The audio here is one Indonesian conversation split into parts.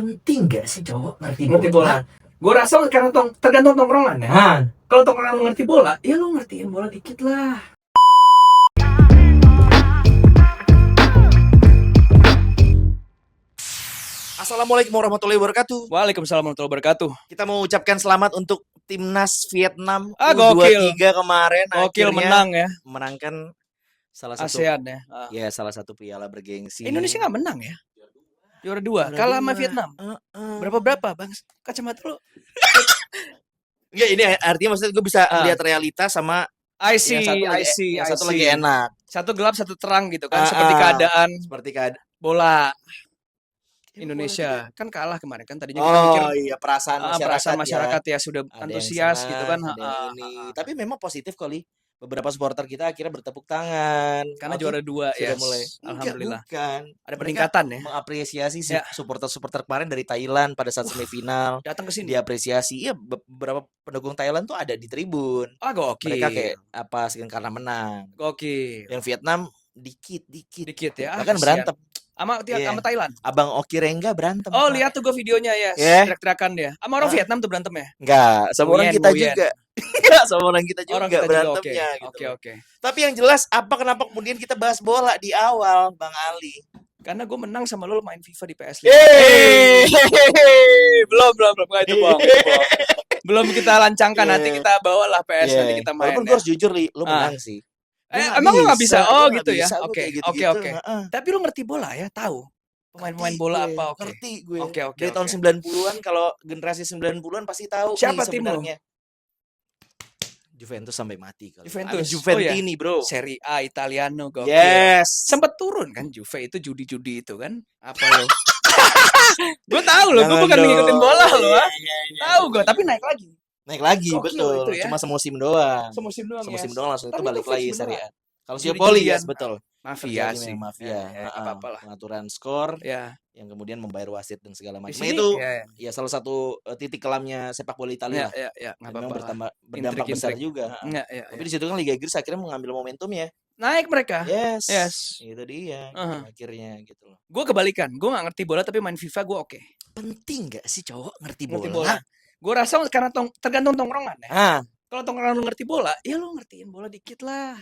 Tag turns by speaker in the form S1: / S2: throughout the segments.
S1: Penting gak sih cowok
S2: ngerti bola? Gue rasa karena tergantung tongkrongan ya. Kalau tongkrongan lu ngerti bola, ya lu ngertiin bola dikit lah.
S1: Assalamualaikum warahmatullahi wabarakatuh.
S2: Waalaikumsalam warahmatullahi wabarakatuh.
S1: Kita mau ucapkan selamat untuk timnas Vietnam
S2: Gokil.
S1: U23 kemarin.
S2: Gokil,
S1: akhirnya
S2: menang ya.
S1: menangkan salah satu
S2: ASEAN ya.
S1: ya salah satu piala bergengsi.
S2: Indonesia nggak menang ya? Juara 2. Kalah sama Vietnam. Berapa Bang? Kacamata lu.
S1: Enggak, ini artinya maksudnya gue bisa lihat realitas sama
S2: I see.
S1: yang satu lagi enak.
S2: Satu gelap, satu terang gitu kan. Seperti keadaan bola Indonesia kan kalah kemarin kan, tadinya kita mikir
S1: iya, perasaan
S2: masyarakat ya sudah antusias gitu kan.
S1: Tapi memang positif kali. Beberapa supporter kita akhirnya bertepuk tangan
S2: karena juara 2 ya.
S1: Mulai.
S2: Alhamdulillah.
S1: Bukan.
S2: Ada peningkatan ya.
S1: Mengapresiasi supporter-supporter kemarin dari Thailand pada saat semifinal.
S2: Datang ke sini.
S1: Diapresiasi. Iya, beberapa pendukung Thailand tuh ada di tribun.
S2: Gokil.
S1: Mereka kayak apa sih karena menang.
S2: Gokil.
S1: Yang Vietnam dikit
S2: ya.
S1: Bahkan berantem
S2: sama Thailand.
S1: Abang Oki Rengga berantem.
S2: Lihat tuh gue videonya ya. Teriak-teriakan dia. Sama orang Vietnam tuh berantem ya?
S1: Enggak, sama orang kita juga. Enggak, sama orang kita juga berantemnya gitu.
S2: Oke.
S1: Tapi yang jelas kenapa kemudian kita bahas bola di awal, Bang Ali?
S2: Karena gue menang sama lo main FIFA di PS5. Belum itu bohong. Belum kita lancangkan, nanti kita bawalah PS, nanti kita main.
S1: Walaupun gue harus jujur, Li, lo menang sih.
S2: Emang lu gak bisa? Gitu ya? Oke. Tapi lu ngerti bola ya? Tahu pemain-pemain bola apa?
S1: Ngerti gue.
S2: Oke.
S1: Dari tahun 90-an, kalau generasi 90-an pasti tahu.
S2: Siapa tim lu?
S1: Juventus sampai mati kalau.
S2: Juventini, bro. Serie A Italiano, gokil.
S1: Yes.
S2: Sempet turun kan Juve itu judi-judi itu kan? Apa lo? Gue tahu loh, gue bukan ngikutin bola loh. Tahu gue, tapi naik lagi.
S1: Gokil, betul.
S2: Itu ya?
S1: Cuma semusim doang.
S2: Semusim doang
S1: langsung itu balik lagi Serie A. Kalau
S2: Siopoli
S1: ya, betul.
S2: Mafia sih.
S1: Apa-apalah. Pengaturan skor.
S2: Ya.
S1: Yang kemudian membayar wasit dan segala macam.
S2: Itu
S1: ya salah satu titik kelamnya sepak bola Italia. Memang berdampak besar juga. Tapi di situ kan Liga Inggris akhirnya mengambil momentumnya.
S2: Naik mereka.
S1: Yes. Itu dia. Akhirnya gitu loh.
S2: Gue kebalikan. Gue gak ngerti bola tapi main FIFA gue oke.
S1: Penting gak sih cowok ngerti bola?
S2: Gue rasa karena tergantung tongkrongan ya. Kalau tongkrongan lu ngerti bola, ya lu ngertiin bola dikit lah.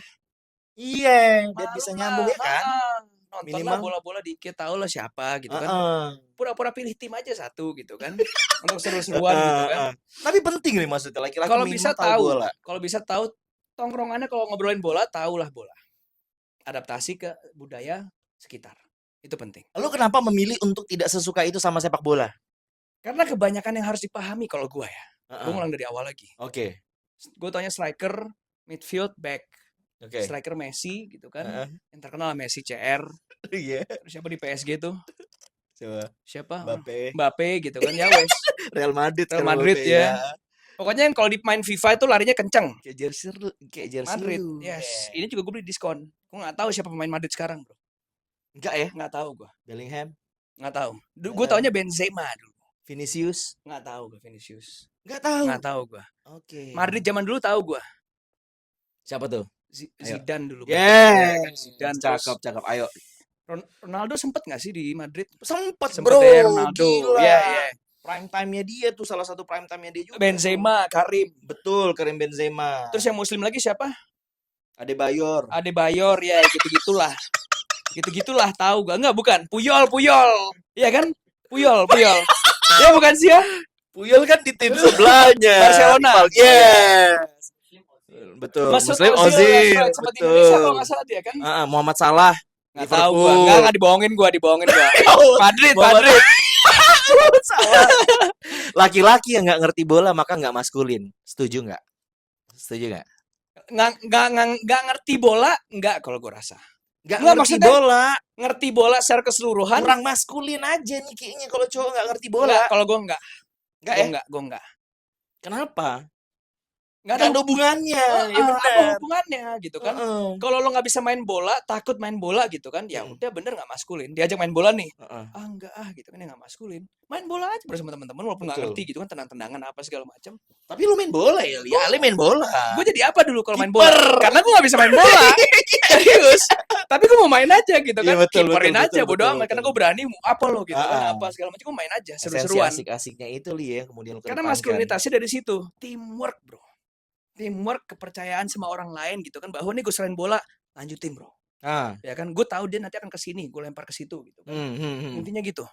S1: Iya, biar bisa nyambung ya kan.
S2: Nonton lah bola-bola dikit, tahu lah siapa gitu kan. Pura-pura pilih tim aja satu gitu kan. Untuk seru-seruan gitu kan.
S1: Tapi penting nih maksudnya laki-laki
S2: kalau bisa tahu tongkrongannya, kalau ngobrolin bola, tahulah bola. Adaptasi ke budaya sekitar. Itu penting.
S1: Lu kenapa memilih untuk tidak sesuka itu sama sepak bola?
S2: Karena kebanyakan yang harus dipahami kalau gue ya. Gue ngulang dari awal lagi.
S1: Oke.
S2: Gue tanya striker, midfield, back. Striker Messi gitu kan. Yang terkenal Messi CR.
S1: Iya.
S2: Siapa di PSG tuh? Siapa?
S1: Mbappe
S2: gitu kan ya wes.
S1: Real Madrid
S2: ya. Pokoknya yang kalau di main FIFA itu larinya kenceng.
S1: Kayak jersey
S2: Madrid. Yes. Ini juga gue beli diskon. Gue nggak tahu siapa pemain Madrid sekarang, bro.
S1: Enggak ya?
S2: Nggak tahu gue.
S1: Bellingham?
S2: Nggak tahu. Gue taunya Benzema dulu.
S1: Vinicius?
S2: Nggak tahu gue Vinicius.
S1: Nggak tahu gue.
S2: Oke. Madrid zaman dulu tahu gue.
S1: Siapa tuh?
S2: Zidane dulu.
S1: Zidane. Cakep. Ayo.
S2: Ronaldo sempet nggak sih di Madrid?
S1: Sempet bro.
S2: Ya, Ronaldo. Iya.
S1: Prime time-nya dia tuh, salah satu prime time-nya dia juga.
S2: Benzema, Karim.
S1: Betul, Karim Benzema.
S2: Terus yang muslim lagi siapa?
S1: Adebayor
S2: ya, gitu-gitulah tahu gak? Enggak, bukan. Puyol. Iya kan? Puyol. Ya bukan sih ya?
S1: Puyol kan di tim sebelahnya.
S2: Barcelona.
S1: Yes. Betul. Muslim Ozil.
S2: Sempat Indonesia kalau nggak salah dia kan?
S1: Muhammad Salah.
S2: Nggak tahu gua. Nggak dibohongin gua. Madrid.
S1: Salah. Laki-laki yang nggak ngerti bola maka nggak maskulin. Setuju nggak?
S2: Nggak ngerti bola nggak, kalau gua rasa. Ngerti bola secara keseluruhan.
S1: Kurang maskulin aja nih kayaknya kalau cowok nggak ngerti bola.
S2: Kalau gua nggak. Gua nggak.
S1: Kenapa?
S2: Nggak ada
S1: hubungannya.
S2: Apa hubungannya gitu kan? Kalau lo nggak bisa main bola, takut main bola gitu kan? Ya udah, bener nggak maskulin. Diajak main bola nih. Enggak gitu kan, ya nggak maskulin. Main bola aja bersama teman-teman walaupun nggak ngerti gitu kan, tenang-tendangan apa segala macam.
S1: Tapi lu main bola ya, Ali main bola.
S2: Gue jadi apa dulu kalau main bola? Karena gue nggak bisa main bola. Serius. Tapi gue mau main aja gitu
S1: Iya,
S2: kan.
S1: betul,
S2: Kiperin
S1: betul,
S2: aja
S1: betul,
S2: bodo
S1: betul,
S2: amat karena
S1: betul.
S2: gue berani mau apa lo gitu kan,
S1: Ah,
S2: apa segala macam gue main aja
S1: esensi
S2: seru-seruan.
S1: asik-asiknya itu ya kemudian lu
S2: Karena
S1: kedepankan.
S2: maskulinitasnya dari situ, teamwork, bro. Teamwork, kepercayaan sama orang lain gitu kan, bahwa nih gue selain bola lanjutin, bro. Ya kan, gue tahu dia nanti akan ke sini, gue lempar ke situ gitu kan. Intinya gitu.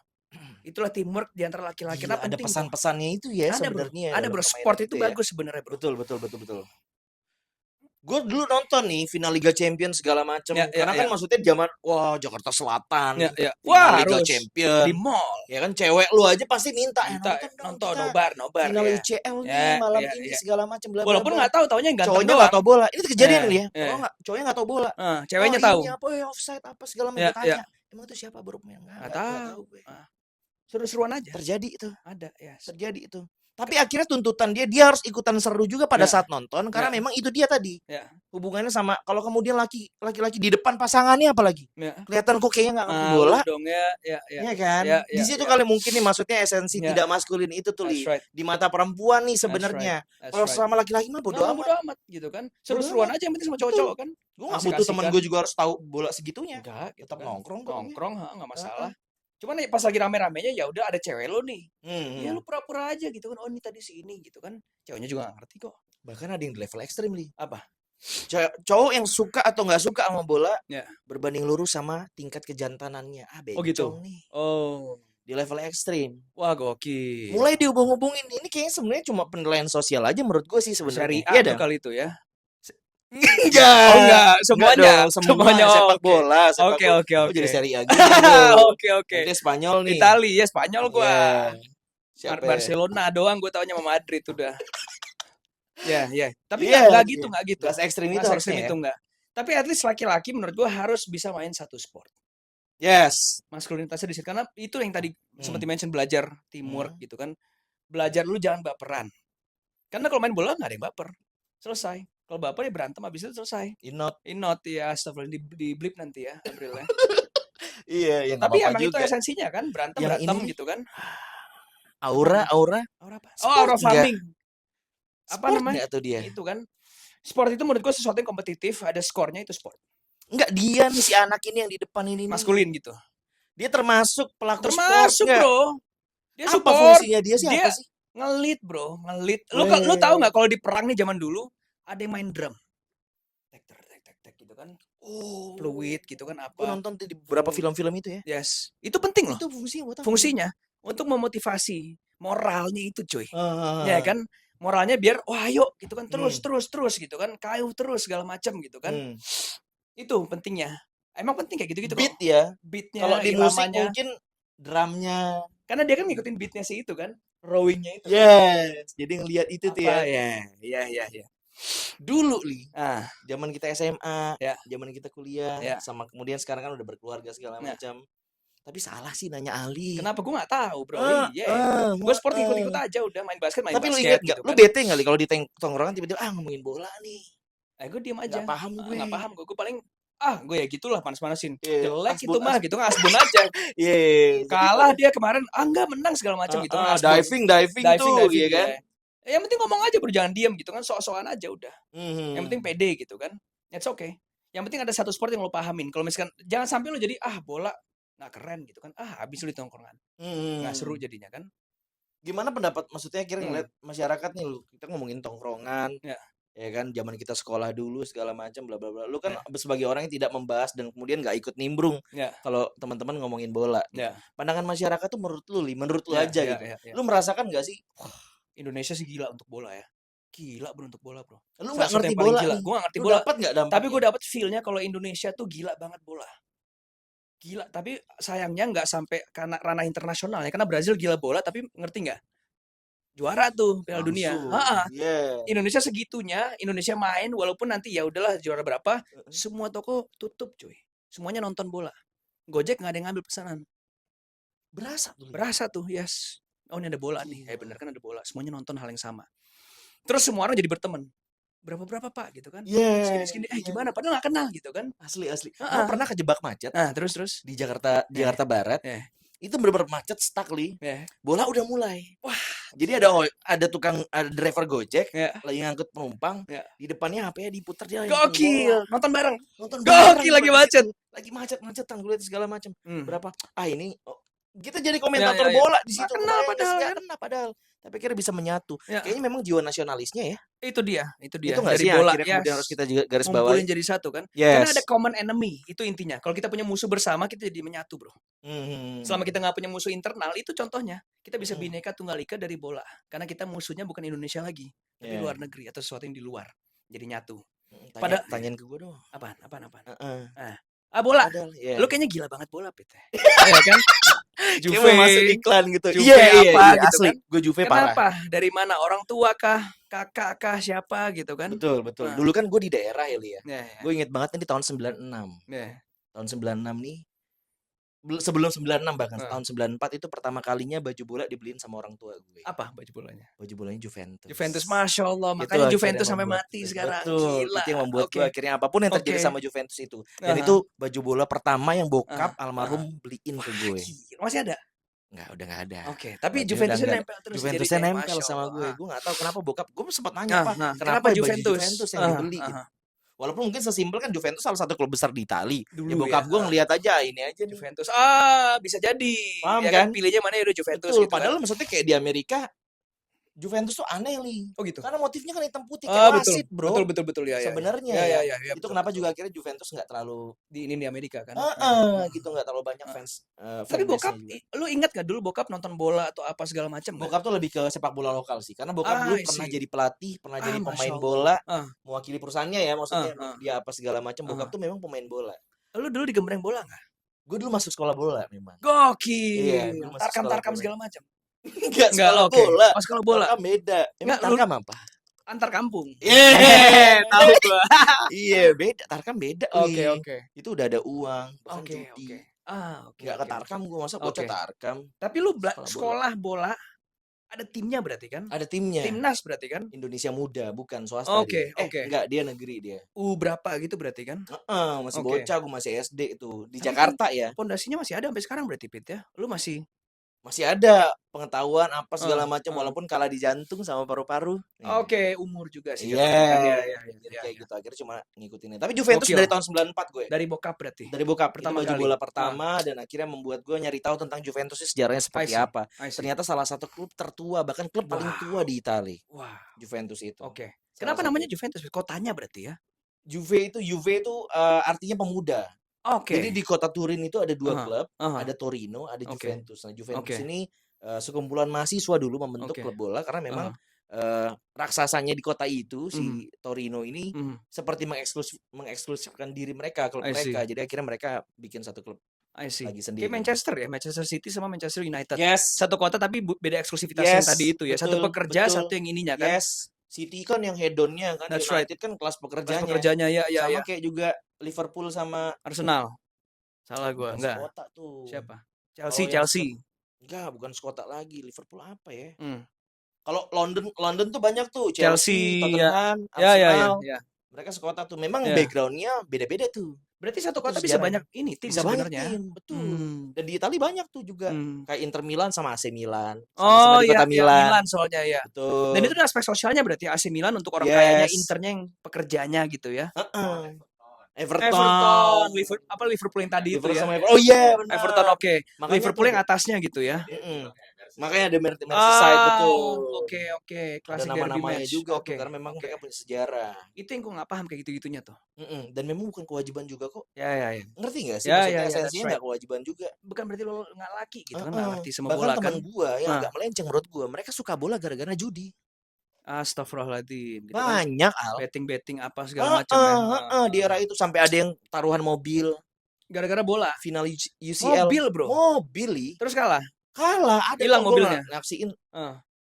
S2: Itulah teamwork di antara laki-laki.
S1: Gila, ada pesan-pesannya itu ya sebenarnya.
S2: Ada bro, sport itu
S1: ya.
S2: bagus sebenarnya, bro.
S1: Betul. Gue dulu nonton nih final Liga Champions segala macam. Karena kan maksudnya zaman Jakarta Selatan. Final Liga Champions
S2: di mall.
S1: Ya kan cewek lu aja pasti minta
S2: nonton nobar
S1: final ICL nih malam ini segala macam.
S2: Walaupun nggak tahu, taunya ganteng
S1: cowoknya nggak tahu bola. Ini kejadian kali ya. Cowoknya nggak tahu bola.
S2: Ceweknya tahu.
S1: Ini apa ya offside apa segala macam tanya. Emang itu siapa baru pemain?
S2: Nggak tahu. Seru-seruan aja.
S1: Terjadi itu.
S2: Ada ya.
S1: Terjadi itu. Tapi akhirnya tuntutan dia harus ikutan seru juga pada saat nonton karena memang itu dia tadi. Hubungannya sama kalau kemudian laki-laki di depan pasangannya apalagi. Kelihatan kok kayaknya nggak ngerti bola.
S2: Dong
S1: ya kan? Di situ kali mungkin nih maksudnya esensi tidak maskulin itu tuh di mata perempuan nih sebenarnya. Kalau sama laki-laki mah bodo
S2: amat gitu kan. Seru-seruan aja yang penting sama cowok-cowok kan.
S1: Gue nggak butuh teman gue juga harus tahu bola segitunya.
S2: Enggak,
S1: tetap nongkrong
S2: nggak masalah. Cuman pas lagi rame-ramenya ya udah ada cewek lo nih. Ya lu pura-pura aja gitu kan. Oh ini tadi si ini gitu kan. Ceweknya juga gak ngerti kok.
S1: Bahkan ada yang di level ekstrim nih.
S2: Apa?
S1: Cowok yang suka atau nggak suka sama bola berbanding lurus sama tingkat kejantanannya.
S2: Gitu
S1: nih. Di level ekstrim.
S2: Wah gokil.
S1: Mulai dihubung-hubungin. Ini kayaknya sebenarnya cuma penilaian sosial aja menurut gue sih sebenarnya.
S2: Syariah tuh kali itu ya.
S1: Enggak.
S2: Semuanya
S1: sepak bola.
S2: Oke.
S1: Jadi Serie A gitu.
S2: Oke.
S1: Ini Spanyol nih.
S2: Italia, Spanyol gua.
S1: Barcelona
S2: doang gua taunya sama Madrid udah. Ya. Tapi enggak gitu.
S1: Gas ekstrim itu harusnya
S2: enggak. Tapi at least laki-laki menurut gua harus bisa main satu sport.
S1: Yes.
S2: Maskulinitasnya di situ karena itu yang tadi sempat di-mention belajar teamwork gitu kan. Belajar dulu jangan baperan. Karena kalau main bola enggak ada yang baper. Selesai. Kalau baper ya berantem habis itu selesai. Inot ya, astagfirullah di blip nanti ya April ya.
S1: Iya,
S2: tapi emang itu esensinya kan, berantem gitu kan.
S1: Aura apa?
S2: Aura farming. Apa namanya?
S1: Tuh dia.
S2: Itu kan. Sport itu menurut gue sesuatu yang kompetitif, ada skornya itu sport.
S1: Enggak, dia nih si anak ini yang di depan ini
S2: maskulin gitu.
S1: Dia termasuk pelaku sport.
S2: Termasuk, bro. Dia
S1: apa fungsinya dia sih?
S2: Apa sih? Ngelit, bro. Lu tahu nggak kalau di perang nih zaman dulu ada yang main drum. Tek gitu kan. Fluid gitu kan apa.
S1: Gue nonton di beberapa film-film itu ya.
S2: Yes. Itu penting loh.
S1: Itu
S2: fungsinya untuk memotivasi moralnya itu, cuy. Ya kan? Moralnya biar ayo gitu kan terus gitu kan. Kayu terus segala macam gitu kan. Itu pentingnya. Emang penting kayak gitu-gitu
S1: beat ya.
S2: Beatnya,
S1: kalau di musik mungkin drumnya.
S2: Karena dia kan ngikutin beatnya sih itu kan. Rowingnya itu.
S1: Yes. Jadi ngelihat itu tuh ya.
S2: Iya.
S1: Dulu zaman kita SMA, zaman kita kuliah, sama kemudian sekarang kan udah berkeluarga segala macam. Tapi salah sih nanya Ali.
S2: Kenapa gue nggak tahu, bro? Gue sport ikut aja udah main basket.
S1: Tapi lu inget gak? Lu bete nggak kali kalau di tongkrongan tiba-tiba ngomongin bola nih?
S2: Gue diem aja.
S1: Gak paham gue.
S2: Gue paling gue ya gitulah panas-panasin. Jelek itu mah gitu kan, asbun aja. Kalah dia kemarin, enggak menang segala macam gitu kan.
S1: Diving tuh, iya kan.
S2: Yang penting ngomong aja, bro, jangan diem gitu kan, sok-sokan aja udah. Yang penting pede gitu kan. It's okay. Yang penting ada satu sport yang lo pahamin. Kalau misalkan jangan sampai lo jadi bola nggak keren gitu kan. Habis lo di tongkrongan. Nggak seru jadinya kan.
S1: Gimana pendapat maksudnya kira ngeliat masyarakat nih, lo kita ngomongin tongkrongan. Ya kan zaman kita sekolah dulu segala macam bla bla bla. Lu kan sebagai orang yang tidak membahas dan kemudian nggak ikut nimbrung kalau teman-teman ngomongin bola. Pandangan masyarakat tuh menurut lu aja gitu. Lu merasakan nggak sih?
S2: Indonesia sih gila untuk bola ya. Gila bro untuk bola, bro.
S1: Lu nggak ngerti bola?
S2: Gue nggak ngerti bola.
S1: Dapet nggak dampaknya?
S2: Tapi gue dapet feel-nya kalau Indonesia tuh gila banget bola. Gila, tapi sayangnya nggak sampai karena ranah internasional ya. Karena Brazil gila bola, tapi ngerti nggak? Juara tuh Piala Dunia. Indonesia segitunya, Indonesia main walaupun nanti ya udahlah juara berapa, semua toko tutup, cuy. Semuanya nonton bola. Gojek nggak ada yang ngambil pesanan. Berasa tuh, yes. Oh ini ada bola nih, bener kan ada bola. Semuanya nonton hal yang sama. Terus semua orang jadi berteman. Berapa pak gitu kan? Segini-segini. Gimana? Padahal nggak kenal gitu kan?
S1: Asli. Lo pernah kejebak macet?
S2: Terus
S1: di Jakarta Barat. Itu bener-bener macet stuck li. Bola udah mulai.
S2: Wah.
S1: Jadi ada driver Gojek lagi ngangkut penumpang, di depannya HP-nya diputar, dia
S2: gokil, nonton bareng.
S1: Gokil,
S2: lagi macet.
S1: Lagi macet-macetan, gue lihat segala macam. Berapa? Ini kita jadi komentator bola di situ. Padahal. Tapi kira bisa menyatu. Kayaknya memang jiwa nasionalisnya ya.
S2: Itu dia.
S1: Itu nggak dari sih bola ya. Kemudian harus kita juga garis bawahi.
S2: Ngumpulin jadi satu kan. Karena ada common enemy. Itu intinya. Kalau kita punya musuh bersama, kita jadi menyatu, bro. Selama kita nggak punya musuh internal, itu contohnya. Kita bisa bineka tunggal ika dari bola. Karena kita musuhnya bukan Indonesia lagi. Tapi luar negeri atau sesuatu yang di luar. Jadi nyatu.
S1: Tanyain ke gue dong.
S2: Apaan? Bola. Lu kayaknya gila banget bola, Pit. Iya kan?
S1: Juve masuk iklan gitu.
S2: Iya, gitu
S1: asli.
S2: Kan?
S1: Gue Juve parah.
S2: Kenapa? Dari mana? Orang tua kah? Kakak kah? Siapa gitu kan?
S1: Betul. Dulu kan gue di daerah ya, Li ya. Gue inget banget nih di tahun 96. Tahun 96 nih. Sebelum 96 bahkan tahun 94 itu pertama kalinya baju bola dibeliin sama orang tua gue.
S2: Apa baju bolanya?
S1: Baju bolanya Juventus.
S2: Masya Allah. Makanya Juventus sampai mati sekarang.
S1: Betul. Gila. Itu yang membuat gue akhirnya apapun yang terjadi sama Juventus itu. Dan itu baju bola pertama yang bokap almarhum beliin ke gue.
S2: Masih ada?
S1: Udah nggak ada.
S2: Tapi Juventusnya nempel terus.
S1: Juventusnya nempel sama gue. Gue nggak tahu kenapa bokap. Gue sempat nanya, Pak, kenapa Juventus yang dibeli gitu. Walaupun mungkin sesimpel kan Juventus salah satu klub besar di Itali. Ya bokap gue ngelihat aja ini aja nih.
S2: Juventus. Bisa jadi.
S1: Paham kan?
S2: Pilihnya mana ya udah Juventus.
S1: Betul,
S2: gitu
S1: padahal
S2: kan?
S1: maksudnya kayak di Amerika Juventus tuh aneh, Li.
S2: Oh gitu.
S1: Karena motifnya kan hitam putih kayak wasit, bro.
S2: Betul ya.
S1: Sebenarnya
S2: ya.
S1: Itu kenapa juga akhirnya Juventus nggak terlalu
S2: di Amerika kan?
S1: Gitu nggak terlalu banyak fans.
S2: Tapi bokap, lu ingat gak dulu bokap nonton bola atau apa segala macam?
S1: Bokap tuh lebih ke sepak bola lokal sih, karena bokap dulu pernah jadi pelatih, pernah jadi pemain bola, mewakili perusahaannya ya, maksudnya dia apa segala macam. Bokap tuh memang pemain bola.
S2: Lu dulu digembreng bola nggak?
S1: Gue dulu masuk sekolah bola memang.
S2: Gokil. Iya, tarkam segala macam.
S1: Enggak sekolah bola.
S2: Sekolah bola.
S1: Tarkam beda. Emang tarkam apa?
S2: Antar kampung.
S1: Tahu gua. Iya, beda. Tarkam beda.
S2: Oke.
S1: Itu udah ada uang, bahkan judi.
S2: Oke.
S1: Enggak ke tarkam gua, masa bocah tarkam.
S2: Tapi lu sekolah bola ada timnya berarti kan?
S1: Ada timnya.
S2: Timnas berarti kan?
S1: Indonesia Muda, bukan swasta.
S2: Oke.
S1: Enggak, dia negeri dia.
S2: Berapa gitu berarti kan?
S1: Masih bocah, gua masih SD itu di Jakarta ya.
S2: Pondasinya masih ada sampai sekarang berarti, Pit ya. Lu masih
S1: ada pengetahuan apa segala macam walaupun kalah di jantung sama paru-paru.
S2: Umur juga sih.
S1: Iya. Kayak gitu akhirnya cuma ngikutinnya. Tapi Juventus dari tahun 94 gue.
S2: Dari bokap berarti.
S1: Dari bokap pertama baju bola pertama dan akhirnya membuat gue nyari tahu tentang Juventus sejarahnya seperti apa. Ternyata salah satu klub tertua, bahkan klub paling tua di Italia. Juventus itu.
S2: Kenapa namanya Juventus? Kotanya berarti ya.
S1: Juve itu artinya pemuda. Jadi di kota Turin itu ada dua klub, ada Torino, ada Juventus. Nah, Juventus ini sekumpulan mahasiswa dulu membentuk klub bola karena memang raksasanya di kota itu si Torino ini seperti mengeksklusifkan diri mereka, klub mereka. Jadi akhirnya mereka bikin satu klub lagi sendiri.
S2: Kayak Manchester City sama Manchester United. Satu kota tapi beda eksklusivitasnya tadi itu ya. Satu pekerja, satu yang ininya kan.
S1: City kan yang hedonnya kan, United kan kelas pekerjanya.
S2: Ya.
S1: Sama kayak juga Liverpool sama
S2: Arsenal. Salah gua, enggak.
S1: Sekota tuh.
S2: Siapa? Chelsea.
S1: Enggak, bukan sekota lagi. Liverpool apa ya? Kalau London tuh banyak tuh,
S2: Chelsea,
S1: Tottenham, Arsenal.
S2: Ya.
S1: Mereka sekota tuh. Memang backgroundnya beda-beda tuh.
S2: Berarti satu kota bisa banyak ini tim sebenarnya.
S1: Betul. Dan di Italia banyak tuh juga. Kayak Inter Milan sama AC Milan.
S2: Milan soalnya ya.
S1: Betul.
S2: Dan itu aspek sosialnya berarti AC Milan untuk orang kayanya, Internya yang pekerjanya gitu ya.
S1: Everton.
S2: Liverpool yang tadi itu ya.
S1: Benar.
S2: Everton Liverpool yang atasnya gitu ya.
S1: Makanya ada Merseyside betul.
S2: Klasik
S1: ada nama-namanya juga karena memang mereka punya sejarah.
S2: Itu yang gue nggak paham kayak gitu-gitunya tuh.
S1: Dan memang bukan kewajiban juga kok.
S2: Ya.
S1: Ngerti nggak sih? Maksudnya esensinya nggak kewajiban juga.
S2: Bukan berarti lo nggak laki gitu kan? Nggak ngerti sama
S1: Bahkan
S2: bola kan?
S1: teman gue yang agak melenceng menurut gue, mereka suka bola gara-gara judi.
S2: Astagfirullahaladzim. Gitu
S1: banyak
S2: kan? Betting apa segala macam ya.
S1: Di era itu sampai ada yang taruhan mobil
S2: gara-gara bola.
S1: Final UCL.
S2: Mobil bro.
S1: Mobil.
S2: Terus kalah.
S1: Ada
S2: hilang mobilnya.
S1: Ngaksiin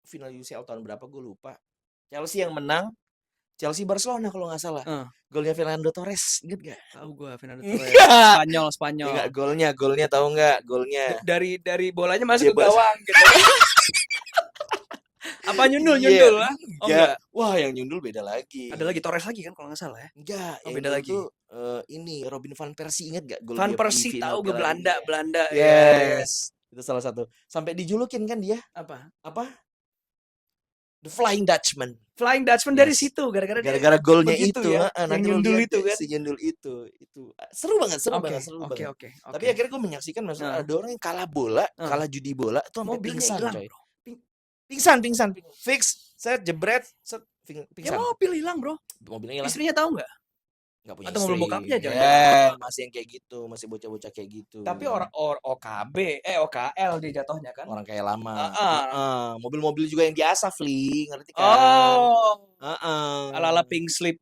S1: final UCL tahun berapa gue lupa. Chelsea yang menang. Chelsea Barcelona kalau nggak salah. Golnya Fernando Torres, inget gak?
S2: Tahu gue Fernando Torres. Spanyol.
S1: Enggak, golnya tahu nggak? Golnya
S2: dari bolanya masuk ke gawang gitu. Apa nyundul lah?
S1: Enggak. Wah, yang nyundul beda lagi.
S2: Ada lagi Torres lagi kan kalau nggak salah ya?
S1: Enggak,
S2: beda lagi.
S1: Ini Robin van Persie, inget gak?
S2: Van Persie tahu gue Belanda.
S1: Yes. Itu salah satu. Sampai dijulukin kan dia.
S2: Apa?
S1: The Flying Dutchman.
S2: Flying Dutchman dari situ gara-gara
S1: golnya itu
S2: ya,
S1: nanti
S2: yang nyundul itu kan.
S1: Si nyundul itu seru banget.
S2: Oke.
S1: Tapi akhirnya gue menyaksikan maksudnya ada orang yang kalah bola, kalah judi bola itu sampai pingsan coy. Pingsan. Fix, set jebret, set pingsan.
S2: Ya mobil hilang, Bro.
S1: Mobilnya hilang.
S2: Istrinya tahu nggak?
S1: Nggak punya
S2: atau
S1: istri.
S2: mobil bokapnya jangan.
S1: Masih yang kayak gitu, masih bocah-bocah kayak gitu.
S2: Tapi orang OKL dia jatuhnya kan.
S1: Orang kayak lama. Mobil-mobil juga yang biasa, Fli, ngerti kan?
S2: Ala-ala pink slip.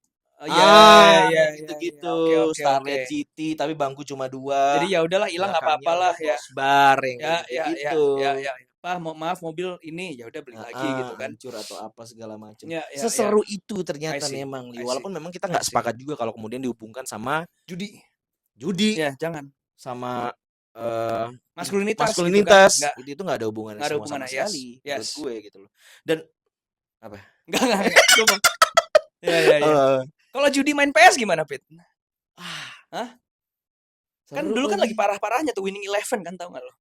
S1: Gitu. Starlet GT tapi bangku cuma 2.
S2: Jadi ya udahlah hilang nggak apa-apalah ya.
S1: Bar gitu.
S2: Pak, maaf mobil ini ya udah beli lagi gitu kan.
S1: Hancur atau apa segala macam.
S2: Seseru
S1: itu ternyata memang. Walaupun memang kita nggak sepakat juga kalau kemudian dihubungkan sama
S2: judi.
S1: Ya,
S2: jangan.
S1: Sama
S2: maskulinitas
S1: gitu kan? Itu nggak ada hubungannya sama sekali
S2: menurut
S1: gue gitu loh. Dan apa?
S2: Enggak. Kalau judi main PS gimana, Pit? Kan dulu kan lagi parah-parahnya tuh Winning Eleven kan, tau gak lo?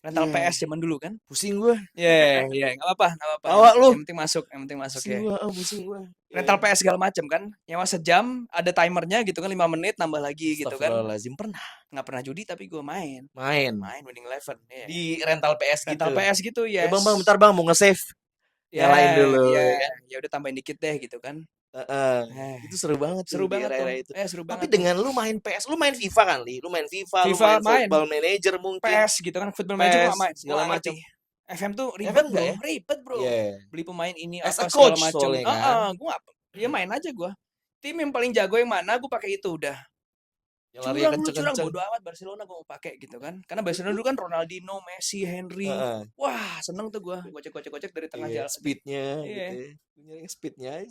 S2: Rental PS zaman dulu kan.
S1: Pusing gue.
S2: Enggak apa-apa.
S1: Bawa lu.
S2: Yang penting masuk ya.
S1: Pusing gue.
S2: Rental PS segala macam kan. Nyewa sejam, ada timernya gitu kan, 5 menit nambah lagi gitu kan.
S1: Astagfirullahaladzim, pernah.
S2: Nggak pernah judi tapi gue main Winning Eleven.
S1: Di rental PS gitu.
S2: Rental PS gitu, yes.
S1: Bang, bentar Bang, mau nge-save. Nyalain dulu.
S2: Ya udah tambahin dikit deh gitu kan.
S1: Itu seru banget
S2: itu.
S1: Tapi dengan lu main PS, lu main FIFA kan, Li? Lu main FIFA, lu main Football Manager mungkin.
S2: PS gitu kan, Football Manager gua main segala macam. FM tuh ribet, bro. Beli pemain ini apa segala macam. Gua main aja gua. Tim yang paling jago yang mana, gua pakai itu udah. Curang bodo amat Barcelona gue mau pakai gitu kan. Karena Barcelona dulu kan Ronaldinho, Messi, Henry. Wah, seneng tuh gue gocek-gocek dari tengah jalan.
S1: Speednya gitu.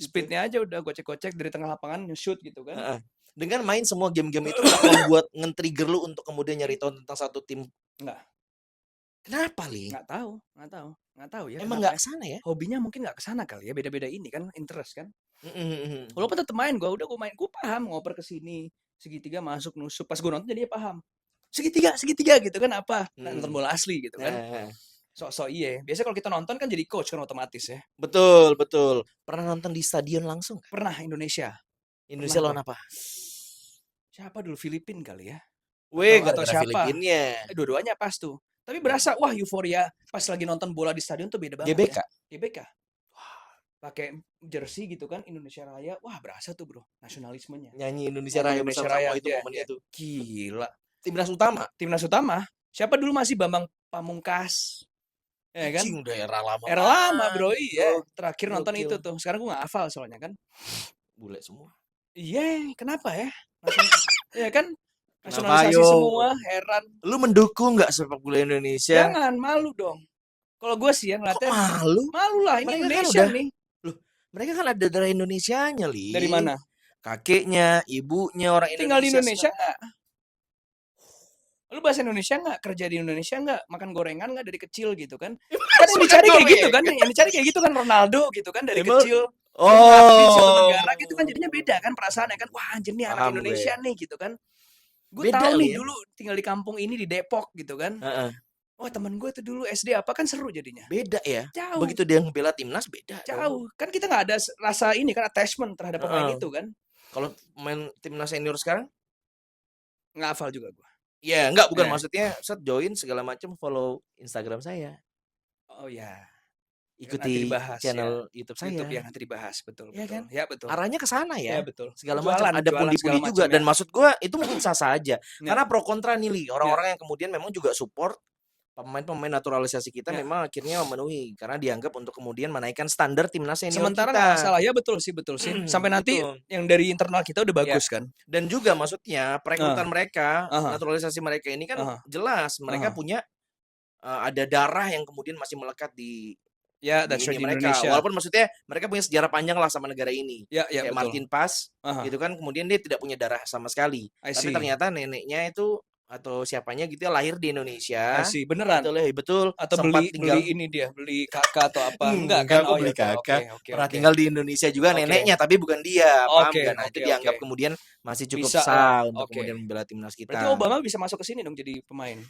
S2: Speednya aja udah gocek-gocek dari tengah lapangan nge-shoot gitu kan.
S1: Dengan main semua game-game itu gak membuat nge-trigger lu untuk kemudian nyari tahu tentang satu tim?
S2: Enggak.
S1: Kenapa, Li?
S2: Nggak tahu ya.
S1: Emang nggak kesana ya?
S2: Hobinya mungkin nggak kesana kali ya. Beda-beda ini kan, interest kan. Walaupun tetap main gue paham ngoper ke sini. Segitiga masuk nusuk, pas gue nonton jadi paham segitiga gitu kan apa nonton bola asli gitu kan. Sok biasanya kalau kita nonton kan jadi coach kan otomatis ya.
S1: Betul pernah nonton di stadion langsung?
S2: Pernah. Indonesia
S1: lawan apa?
S2: Siapa dulu? Filipin kali ya,
S1: atau siapa Filipinnya.
S2: Dua-duanya pas tuh, tapi berasa wah euforia pas lagi nonton bola di stadion tuh beda banget. GBK pakai jersey gitu kan, Indonesia Raya, wah berasa tuh bro nasionalismenya.
S1: Nyanyi Indonesia Raya itu momen itu.
S2: Gila.
S1: Timnas utama.
S2: Siapa dulu masih Bambang Pamungkas? Ya kan?
S1: Udah era
S2: lama bro, iya. Terakhir nonton itu tuh. Sekarang gue nggak hafal soalnya kan.
S1: Bule semua.
S2: Iya, kenapa ya? Ya kan? Nasionalisasi semua, heran.
S1: Lu mendukung nggak sepak bola Indonesia?
S2: Jangan, malu dong. Kalau gue sih yang ngeliatnya. Malu lah, ini Indonesia nih.
S1: Mereka kan ada darah Indonesianya, Li.
S2: Dari mana?
S1: Kakeknya, ibunya orang Indonesia.
S2: Tinggal di Indonesia nggak? Lu bahasa Indonesia nggak? Kerja di Indonesia nggak? Makan gorengan nggak dari kecil gitu kan? Kan yang dicari kayak gitu kan? Yang dicari kayak gitu kan Ronaldo gitu kan dari kecil. Negara gitu kan jadinya beda kan perasaannya kan? Wah anjir nih anak Indonesia nih gitu kan? Gue tahu nih dulu tinggal di kampung ini di Depok gitu kan? Wah teman gue tuh dulu SD apa kan seru jadinya.
S1: Beda ya.
S2: Jauh.
S1: Begitu dia ngebela timnas beda.
S2: Jauh. Kan kita nggak ada rasa ini kan attachment terhadap pemain itu kan.
S1: Kalau main timnas senior sekarang
S2: nggak hafal juga gue.
S1: Ya nggak bukan maksudnya set join segala macam follow Instagram saya.
S2: Oh ya.
S1: Ikuti channel YouTube saya.
S2: YouTube yang nanti dibahas betul.
S1: Ya kan?
S2: Ya betul.
S1: Arahnya ke sana ya.
S2: Ya betul.
S1: Segala macam ada pundi-pundi juga dan maksud gue itu mungkin sah saja. Karena pro kontra nih Li, orang-orang yang kemudian memang juga support pemain-pemain naturalisasi kita memang akhirnya memenuhi karena dianggap untuk kemudian menaikkan standar timnas senior
S2: sementara
S1: kita.
S2: Sementara salah ya betul sih. Sampai nanti yang dari internal kita udah bagus kan.
S1: Dan juga maksudnya perekrutan mereka, naturalisasi mereka ini kan jelas mereka punya ada darah yang kemudian masih melekat di
S2: mereka. Indonesia.
S1: Walaupun maksudnya mereka punya sejarah panjang lah sama negara ini. Kayak
S2: betul.
S1: Martin Paes gitu kan kemudian dia tidak punya darah sama sekali. Tapi ternyata neneknya itu atau siapanya gitu ya lahir di Indonesia.
S2: Beneran.
S1: Betul.
S2: Atau beli ini dia, beli kakak atau apa? Enggak kan?
S1: Beli kakak. Pernah tinggal di Indonesia juga neneknya tapi bukan dia. Paham kan? Itu dianggap kemudian masih cukup sah untuk kemudian membela timnas kita.
S2: Berarti Obama bisa masuk ke sini dong jadi pemain.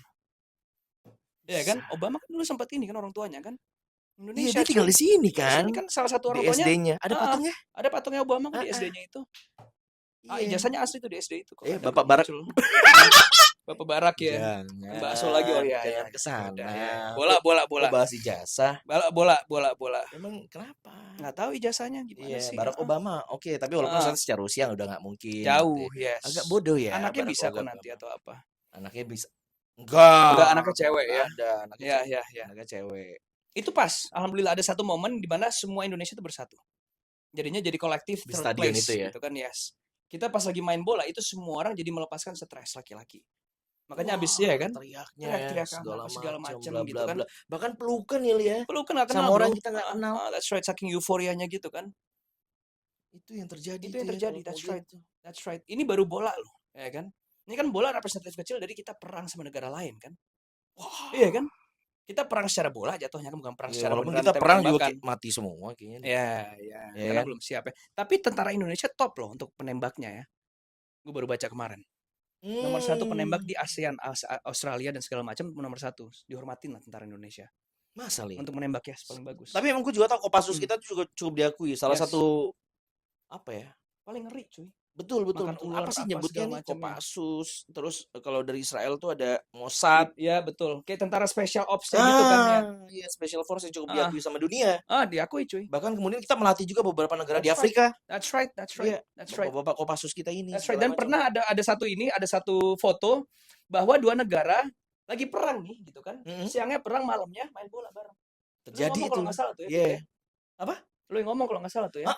S2: Iya kan? Obama kan dulu sempat ini kan orang tuanya kan?
S1: Iya,
S2: Indonesia
S1: dia tinggal di sini kan.
S2: Di sini kan salah satu orang
S1: Di
S2: tuanya.
S1: SD-nya. Ada patungnya?
S2: Ada patungnya Obama kan di SD-nya itu. Ijazahnya asli tuh di SD itu.
S1: Bapak Barak.
S2: Bapak Barak ya.
S1: Jangan.
S2: Bakso lagi ya.
S1: Jangan kesana.
S2: Bola.
S1: Bahas ijazah.
S2: Bola.
S1: Emang kenapa?
S2: Nggak tahu ijazahnya gimana sih.
S1: Barack Obama. Oke, tapi walaupun secara usia udah nggak mungkin.
S2: Jauh, yes.
S1: Agak bodoh ya.
S2: Anaknya bisa kok nanti atau apa?
S1: Anaknya bisa. Enggak,
S2: anaknya cewek ya.
S1: Ada anaknya. Ya. Anaknya cewek.
S2: Itu pas. Alhamdulillah ada satu momen di mana semua Indonesia itu bersatu. Jadinya jadi kolektif
S1: di stadion itu ya.
S2: Gitu kan, yes. Kita pas lagi main bola itu semua orang jadi melepaskan stres laki-laki. Makanya abis ya kan teriak segala macam gitu kan.
S1: Bahkan pelukan ya.
S2: Pelukan nggak kenal
S1: sama orang kita nggak kenal.
S2: That's right, saking euforianya gitu kan.
S1: Itu yang terjadi.
S2: That's right. Ini baru bola loh, ya kan. Ini kan bola representatif kecil dari kita perang sama negara lain kan. Iya kan. Kita perang secara bola jatuhnya kan, bukan perang secara
S1: beneran. Kita perang juga mati semua kayaknya.
S2: Ya karena belum siap ya. Tapi tentara Indonesia top loh untuk penembaknya ya. Gue baru baca kemarin. Nomor 1 penembak di ASEAN, Australia dan segala macam, nomor 1. Dihormatin lah tentara Indonesia.
S1: Masa li?
S2: Untuk menembak ya paling bagus.
S1: Tapi emang gue juga tahu Kopassus kita tuh juga cukup diakui. Salah satu apa ya?
S2: Paling ngeri cuy.
S1: Betul. Apa sih nyebutnya nih? Kopassus. Terus kalau dari Israel tuh ada Mossad.
S2: Ya betul. Kayak tentara special ops-nya gitu kan ya.
S1: Iya, special force yang cukup diakui sama dunia.
S2: Diakui cuy.
S1: Bahkan kemudian kita melatih juga beberapa negara di Afrika.
S2: That's right.
S1: Yeah, Bapak Kopassus kita ini.
S2: That's right. Dan pernah ada satu foto bahwa 2 negara lagi perang nih gitu kan. Siangnya perang, malamnya main bola bareng.
S1: Terjadi itu.
S2: Kalau nggak salah tuh ya.
S1: Iya. Apa?
S2: Lu yang ngomong kalau nggak salah tuh ya.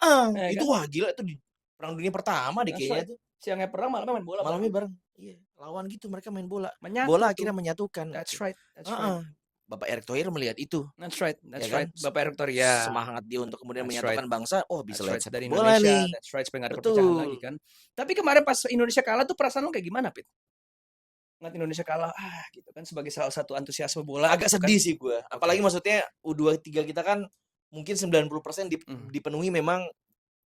S1: Itu wah gila itu di Perang Dunia Pertama deh kayaknya tuh.
S2: Siangnya perang, malamnya main bola.
S1: Malamnya bareng. Iya. Lawan gitu mereka main bola.
S2: Menyatu
S1: bola
S2: tuh.
S1: akhirnya menyatukan.
S2: That's right.
S1: Bapak Erick Thohir melihat itu.
S2: That's right.
S1: Kan?
S2: Bapak Erick Thohir ya.
S1: Semangat dia untuk kemudian menyatukan bangsa. Oh, bisa lihat
S2: dari
S1: bola
S2: Indonesia.
S1: nih.
S2: That's right, supaya nggak ada perpecahan lagi kan. Tapi kemarin pas Indonesia kalah tuh perasaan lo kayak gimana, Pit? Ngeliat Indonesia kalah, gitu kan, sebagai salah satu antusiasme bola.
S1: Agak sedih sih gue. Apalagi maksudnya U23 kita kan mungkin 90% dipenuhi memang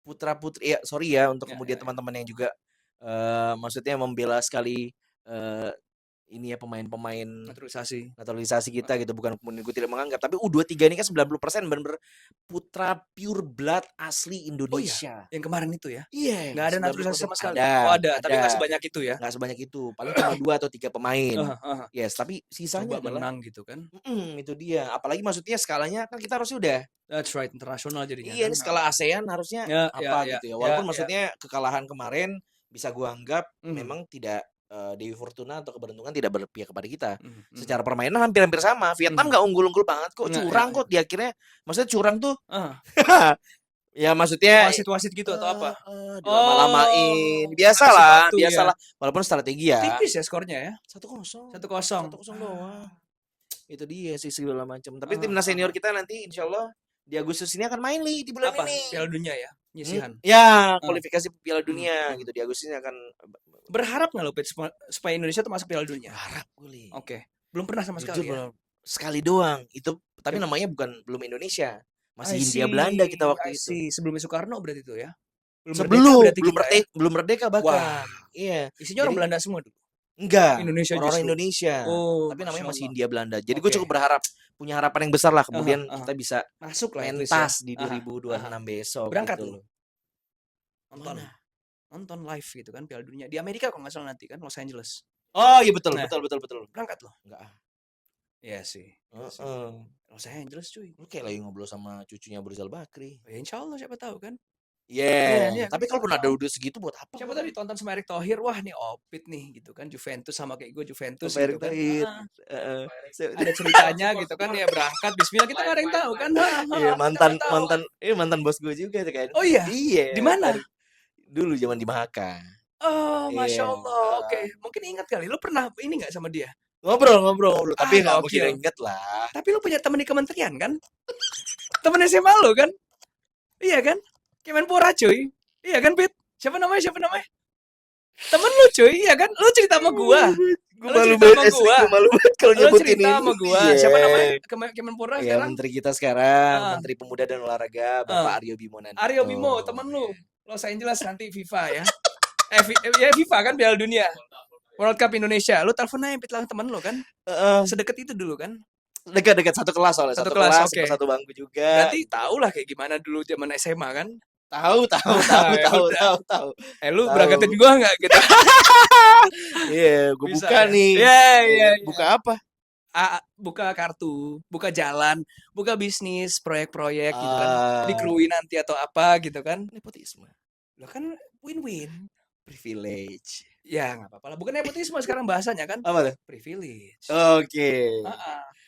S1: putra-putri. Ya, sorry ya untuk kemudian teman-teman yang juga maksudnya membela sekali ini ya pemain-pemain naturalisasi kita gitu, bukan kemudian gue tidak menganggap, tapi U23 ini kan 90% benar-benar putra pure blood asli Indonesia.
S2: Yang kemarin itu ya?
S1: Iya.
S2: Nggak ada naturalisasi sama sekali.
S1: Ada,
S2: tapi nggak sebanyak itu ya?
S1: Nggak sebanyak itu, paling cuma 2 atau 3 pemain. Yes, tapi sisanya
S2: adalah menang gitu kan?
S1: Itu dia. Apalagi maksudnya skalanya kan kita harusnya udah.
S2: That's right, internasional jadinya.
S1: Iya, ini skala ASEAN harusnya gitu ya. Walaupun maksudnya kekalahan kemarin bisa gua anggap memang tidak Dewi Fortuna atau keberuntungan tidak berpihak kepada kita. Secara permainan hampir-hampir sama. Vietnam nggak unggul-unggul banget kok, curang kok di akhirnya. Maksudnya curang tuh. Ya maksudnya
S2: wasit-wasit gitu atau apa?
S1: Lama-lamain. Biasalah. Walaupun strategi ya.
S2: Tipis ya skornya ya.
S1: 1-0 doang. Itu dia sih segala macam. Tapi timnas senior kita nanti insyaallah di Agustus ini akan main di bulan ini.
S2: Piala Dunia ya, nyisihan.
S1: Ya, kualifikasi Piala Dunia gitu di Agustus ini akan.
S2: Berharap nggak lo Pit supaya Indonesia tuh masuk Piala Dunia?
S1: Berharap gue.
S2: Oke. Belum pernah sama sekali.
S1: Ya? Sekali doang. Itu tapi namanya belum Indonesia. Masih Hindia Belanda kita waktu itu.
S2: Sebelumnya Soekarno berarti itu ya.
S1: Belum merdeka bahkan.
S2: Wah.
S1: Iya.
S2: Isinya orang Belanda semua dulu.
S1: Enggak,
S2: orang
S1: Indonesia. Tapi namanya masih Hindia Belanda. Jadi gue cukup punya harapan yang besar lah kemudian kita bisa
S2: masuk lah
S1: pentas di 2026 besok.
S2: Berangkat
S1: gitu.
S2: Nonton live gitu kan Piala Dunia di Amerika kalau nggak salah nanti kan, Los Angeles.
S1: Oh iya betul.
S2: Berangkat loh.
S1: Enggak.
S2: Iya sih. Los Angeles cuy.
S1: Lu kayak lagi ngobrol sama cucunya Burzal Bakri.
S2: Ya insya Allah siapa tahu kan.
S1: Tapi kalau pun ada udah segitu buat apa?
S2: Siapa tadi tonton sama Erick Thohir, wah nih Opit nih gitu kan, Juventus sama kayak gue Juventus
S1: gitu
S2: kan.
S1: Ada
S2: ceritanya gitu kan, ya berangkat Bismillah, kita nggak ada yang tahu kan.
S1: Iya, mantan bos gue juga kan.
S2: Oh iya. Di mana?
S1: Dulu zaman di Mahaka.
S2: Oh, Masya Allah. Oke. Mungkin ingat kali. Lu pernah ini nggak sama dia?
S1: Ngobrol. Tapi nggak mungkin inget lah.
S2: Tapi lu punya temen di kementerian kan? Temen SMA lu kan? Iya kan? Kemenpora cuy. Iya kan, Pit? Siapa namanya? Temen lu cuy, iya kan? Lu cerita sama gua.
S1: Gue malu banget kalau nyebutin ini.
S2: Sama gua. Siapa namanya? Kemenpora
S1: sekarang? Menteri kita sekarang, Menteri Pemuda dan Olahraga, Bapak Aryo Bimo nanti.
S2: Aryo Bimo, temen lu. Los Angeles nanti FIFA ya. FIFA kan Piala Dunia. World Cup Indonesia. Lu telepon aja Pit, temen lu kan? Sedekat itu dulu kan?
S1: Dekat-dekat satu kelas soalnya,
S2: Satu
S1: satu
S2: kelas,
S1: kelas,
S2: oke.
S1: satu bangku juga.
S2: Berarti tahu lah kayak gimana dulu zaman SMA kan?
S1: Tahu.
S2: Ya udah.
S1: Tahu.
S2: Lu berangkatin gua nggak gitu?
S1: Iya, gue
S2: Bisa
S1: buka
S2: ya?
S1: nih.
S2: Iya.
S1: Buka apa?
S2: Buka kartu, buka jalan, buka bisnis, proyek-proyek gitu kan. Dikrui nanti atau apa gitu kan.
S1: Nepotisme.
S2: Lo kan win-win.
S1: Privilege.
S2: Ya nggak apa-apa lah. Bukan nepotisme sekarang bahasanya kan.
S1: Apa tuh?
S2: Privilege.
S1: Oke.